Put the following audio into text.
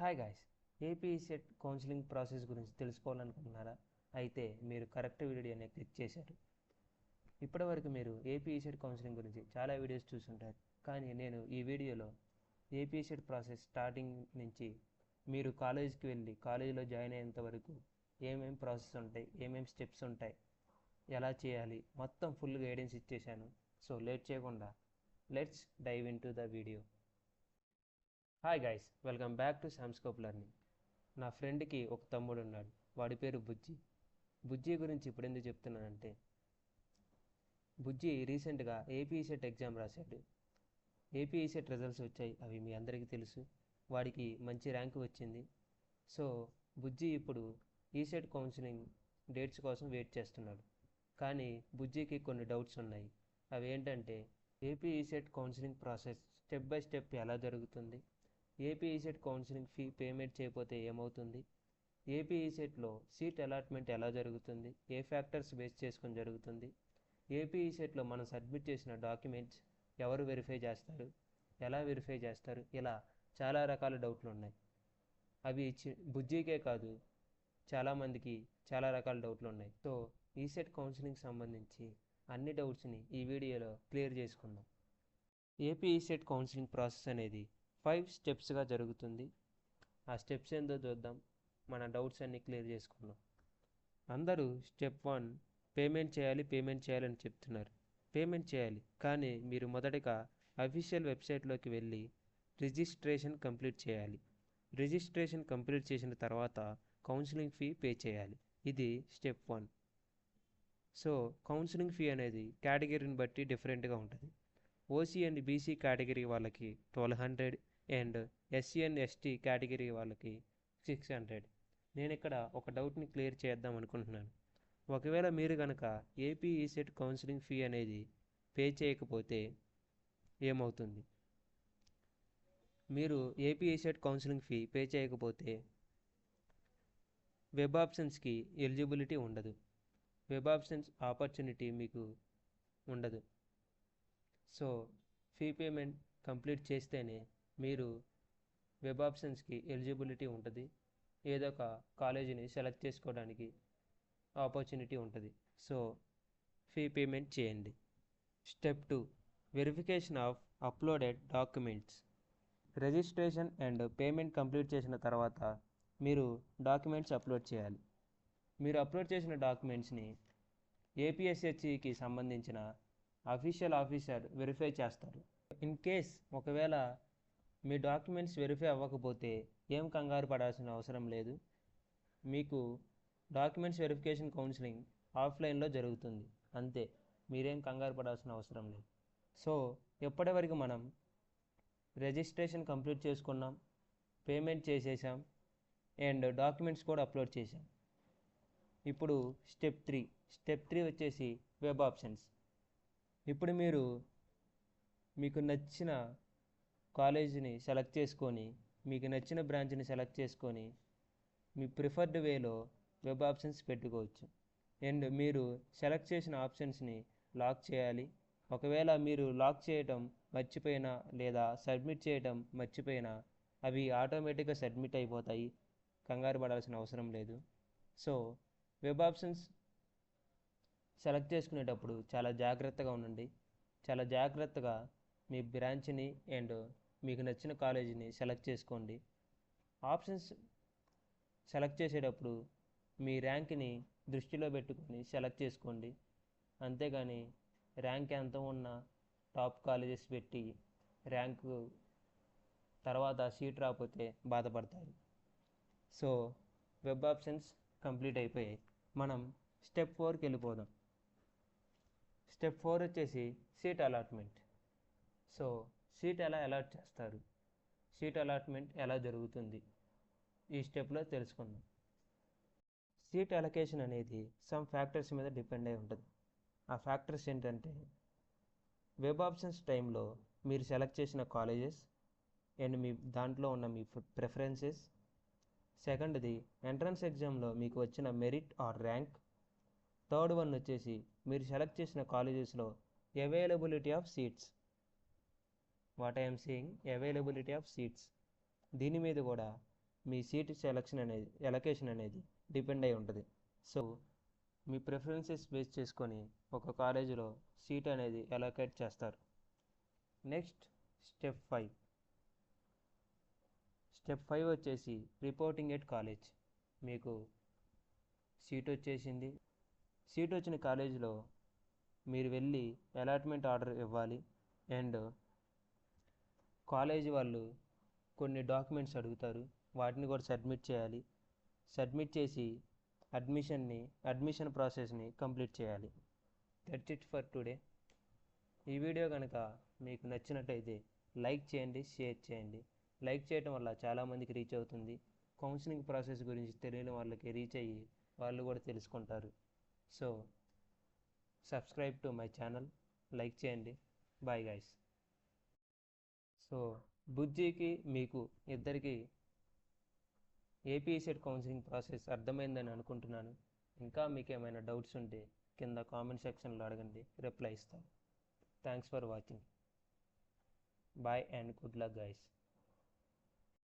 Hi guys, AP set counselling process గురించి తెలుసుకోవాలనుకుంటున్నారా? అయితే మీరు కరెక్ట్ వీడియోని క్లిక్ చేశారు. ఇప్పటివరకు మీరు ఏపీ సెట్ కౌన్సిలింగ్ గురించి చాలా వీడియోస్ చూసుంటారు. కానీ నేను ఈ వీడియోలో ఏపీ సెట్ ప్రాసెస్ స్టార్టింగ్ నుంచి మీరు కాలేజీకి వెళ్ళి కాలేజీలో జాయిన్ అయ్యేంత వరకు ఏమేమి ప్రాసెస్ ఉంటాయి, ఏమేమి స్టెప్స్ ఉంటాయి, ఎలా చేయాలి, మొత్తం ఫుల్ గైడెన్స్ ఇచ్చేసాను. సో లేట్ చేయకుండా let's dive into the video. Hi guys, welcome back to Samscope learning. నా ఫ్రెండ్కి ఒక తమ్ముడు ఉన్నాడు. వాడి పేరు బుజ్జి. బుజ్జి గురించి ఇప్పుడు ఎందుకు చెప్తున్నానంటే, బుజ్జి రీసెంట్గా ఏపీ సెట్ ఎగ్జామ్ రాశాడు. ఏపీ సెట్ రిజల్ట్స్ వచ్చాయి, అవి మీ అందరికీ తెలుసు. వాడికి మంచి ర్యాంక్ వచ్చింది. సో బుజ్జి ఇప్పుడు ఈసెట్ కౌన్సిలింగ్ డేట్స్ కోసం వెయిట్ చేస్తున్నాడు. కానీ బుజ్జికి కొన్ని డౌట్స్ ఉన్నాయి. అవి ఏంటంటే, AP ECET counselling process step by step ఎలా జరుగుతుంది, AP ECET counselling fee payment చేయకపోతే ఏమవుతుంది, ఏపీ ఈసెట్లో సీట్ అలాట్మెంట్ ఎలా జరుగుతుంది, ఏ ఫ్యాక్టర్స్ బేస్ చేసుకొని జరుగుతుంది, ఏపీ ఈసెట్లో మనం సబ్మిట్ చేసిన డాక్యుమెంట్స్ ఎవరు వెరిఫై చేస్తారు, ఎలా వెరిఫై చేస్తారు, ఇలా చాలా రకాల డౌట్లు ఉన్నాయి. అవి బుజ్జికే కాదు, చాలామందికి చాలా రకాల డౌట్లు ఉన్నాయి. సో ఈసెట్ కౌన్సిలింగ్ సంబంధించి అన్ని డౌట్స్ని ఈ వీడియోలో క్లియర్ చేసుకుందాం. ఏపీ ఈసెట్ కౌన్సిలింగ్ ప్రాసెస్ అనేది 5 స్టెప్స్గా జరుగుతుంది. ఆ స్టెప్స్ ఏందో చూద్దాం, మన డౌట్స్ అన్నీ క్లియర్ చేసుకుందాం. అందరూ స్టెప్ 1 పేమెంట్ చేయాలని చెప్తున్నారు. పేమెంట్ చేయాలి, కానీ మీరు మొదటగా అఫీషియల్ వెబ్సైట్లోకి వెళ్ళి రిజిస్ట్రేషన్ కంప్లీట్ చేయాలి. రిజిస్ట్రేషన్ కంప్లీట్ చేసిన తర్వాత కౌన్సిలింగ్ ఫీ పే చేయాలి. ఇది స్టెప్ 1. సో కౌన్సిలింగ్ ఫీ అనేది కేటగిరీని బట్టి డిఫరెంట్గా ఉంటుంది. ఓసీ అండ్ బీసీ కేటగిరీ వాళ్ళకి 1200 and SC and ST category వాళ్ళకి 600. నేను ఇక్కడ ఒక డౌట్ని క్లియర్ చేద్దాం అనుకుంటున్నాను. ఒకవేళ మీరు కనుక ఏపీ ఈసెట్ కౌన్సిలింగ్ ఫీ అనేది పే చేయకపోతే ఏమవుతుంది? మీరు AP ECET counselling fee pay చేయకపోతే వెబ్ ఆప్షన్స్కి ఎలిజిబిలిటీ ఉండదు. వెబ్ ఆప్షన్స్ ఆపర్చునిటీ మీకు ఉండదు. సో ఫీ పేమెంట్ కంప్లీట్ చేస్తేనే మీరు వెబ్ ఆప్షన్స్కి ఎలిజిబిలిటీ ఉంటుంది. ఏదో ఒక కాలేజీని సెలెక్ట్ చేసుకోవడానికి ఆపర్చునిటీ ఉంటుంది. సో ఫీ పేమెంట్ చేయండి. Step 2 verification of uploaded documents. Registration and payment complete చేసిన తర్వాత మీరు డాక్యుమెంట్స్ అప్లోడ్ చేయాలి. మీరు అప్లోడ్ చేసిన డాక్యుమెంట్స్ని ఏపీఎస్హెచ్ఈకి సంబంధించిన అఫీషియల్ ఆఫీసర్ వెరిఫై చేస్తారు. ఇన్ కేస్ ఒకవేళ మీ డాక్యుమెంట్స్ వెరిఫై అవ్వకపోతే ఏం కంగారు పడాల్సిన అవసరం లేదు. మీకు డాక్యుమెంట్స్ వెరిఫికేషన్ కౌన్సిలింగ్ ఆఫ్లైన్లో జరుగుతుంది, అంతే. మీరేం కంగారు పడాల్సిన అవసరం లేదు. సో ఎప్పటివరకు మనం రిజిస్ట్రేషన్ కంప్లీట్ చేసుకున్నాం, పేమెంట్ చేసేసాం అండ్ డాక్యుమెంట్స్ కూడా అప్లోడ్ చేసాం. ఇప్పుడు స్టెప్ 3 వచ్చేసి వెబ్ ఆప్షన్స్. ఇప్పుడు మీకు నచ్చిన కాలేజీని సెలెక్ట్ చేసుకొని, మీకు నచ్చిన బ్రాంచ్ని సెలెక్ట్ చేసుకొని మీ ప్రిఫర్డ్ వేలో వెబ్ ఆప్షన్స్ పెట్టుకోవచ్చు. అండ్ మీరు సెలెక్ట్ చేసిన ఆప్షన్స్ని లాక్ చేయాలి. ఒకవేళ మీరు లాక్ చేయటం మర్చిపోయినా లేదా సబ్మిట్ చేయటం మర్చిపోయినా అవి ఆటోమేటిక్గా సబ్మిట్ అయిపోతాయి, కంగారు పడాల్సిన అవసరం లేదు. సో వెబ్ ఆప్షన్స్ సెలెక్ట్ చేసుకునేటప్పుడు చాలా జాగ్రత్తగా ఉండండి. చాలా జాగ్రత్తగా మీ బ్రాంచ్ని అండ్ మీకు నచ్చిన కాలేజీని సెలెక్ట్ చేసుకోండి. ఆప్షన్స్ సెలెక్ట్ చేసేటప్పుడు మీ ర్యాంక్ని దృష్టిలో పెట్టుకొని సెలెక్ట్ చేసుకోండి. అంతేగాని ర్యాంక్ ఎంత ఉన్నా టాప్ కాలేజెస్ పెట్టి ర్యాంకు తర్వాత సీట్ రాకపోతే బాధపడతారు. సో వెబ్ ఆప్షన్స్ కంప్లీట్ అయిపోయాయి. మనం స్టెప్ 4కి వెళ్ళిపోదాం. స్టెప్ 4 వచ్చేసి సీట్ అలాట్మెంట్. సో సీట్ ఎలా అలాట్ చేస్తారు, సీట్ అలాట్మెంట్ ఎలా జరుగుతుంది, ఈ స్టెప్లో తెలుసుకుందాం. సీట్ అలొకేషన్ అనేది సమ్ ఫ్యాక్టర్స్ మీద డిపెండ్ అయి ఉంటుంది. ఆ ఫ్యాక్టర్స్ ఏంటంటే, వెబ్ ఆప్షన్స్ టైంలో మీరు సెలెక్ట్ చేసిన కాలేజెస్ అండ్ మీ దాంట్లో ఉన్న మీ ప్రిఫరెన్సెస్. సెకండ్ది ఎంట్రన్స్ ఎగ్జామ్లో మీకు వచ్చిన merit or rank. Third one వచ్చేసి మీరు సెలెక్ట్ చేసిన కాలేజెస్లో availability of seats. What I'm saying availability of seats. దీని మీద కూడా మీ సీట్ ఎలకేషన్ అనేది డిపెండ్ అయి ఉంటుంది. సో మీ ప్రిఫరెన్సెస్ బేస్ చేసుకొని ఒక కాలేజీలో సీట్ అనేది ఎలకేట్ చేస్తారు. Next step 5. స్టెప్ 5 వచ్చేసి రిపోర్టింగ్ ఎట్ కాలేజ్. మీకు సీట్ వచ్చేసింది. సీట్ వచ్చిన కాలేజీలో మీరు వెళ్ళి అలాట్మెంట్ ఆర్డర్ ఇవ్వాలి. అండ్ కాలేజీ వాళ్ళు కొన్ని డాక్యుమెంట్స్ అడుగుతారు, వాటిని కూడా సబ్మిట్ చేయాలి. సబ్మిట్ చేసి అడ్మిషన్ ప్రాసెస్ని కంప్లీట్ చేయాలి. That's it for today. ఈ వీడియో కనుక మీకు నచ్చినట్టయితే లైక్ చేయండి, షేర్ చేయండి. లైక్ చేయడం వల్ల చాలామందికి రీచ్ అవుతుంది. కౌన్సిలింగ్ ప్రాసెస్ గురించి తెలియని వాళ్ళకి రీచ్ అయ్యి వాళ్ళు కూడా తెలుసుకుంటారు. So subscribe to my channel, like చేయండి. Bye guys. సో బుజ్జికి మీకు ఇద్దరికి ఏపీసెట్ కౌన్సిలింగ్ ప్రాసెస్ అర్థమైందని అనుకుంటున్నాను. ఇంకా మీకు ఏమైనా డౌట్స్ ఉంటే కింద కామెంట్ సెక్షన్లో అడగండి, రిప్లై ఇస్తాను. Thanks for watching. Bye and good luck guys.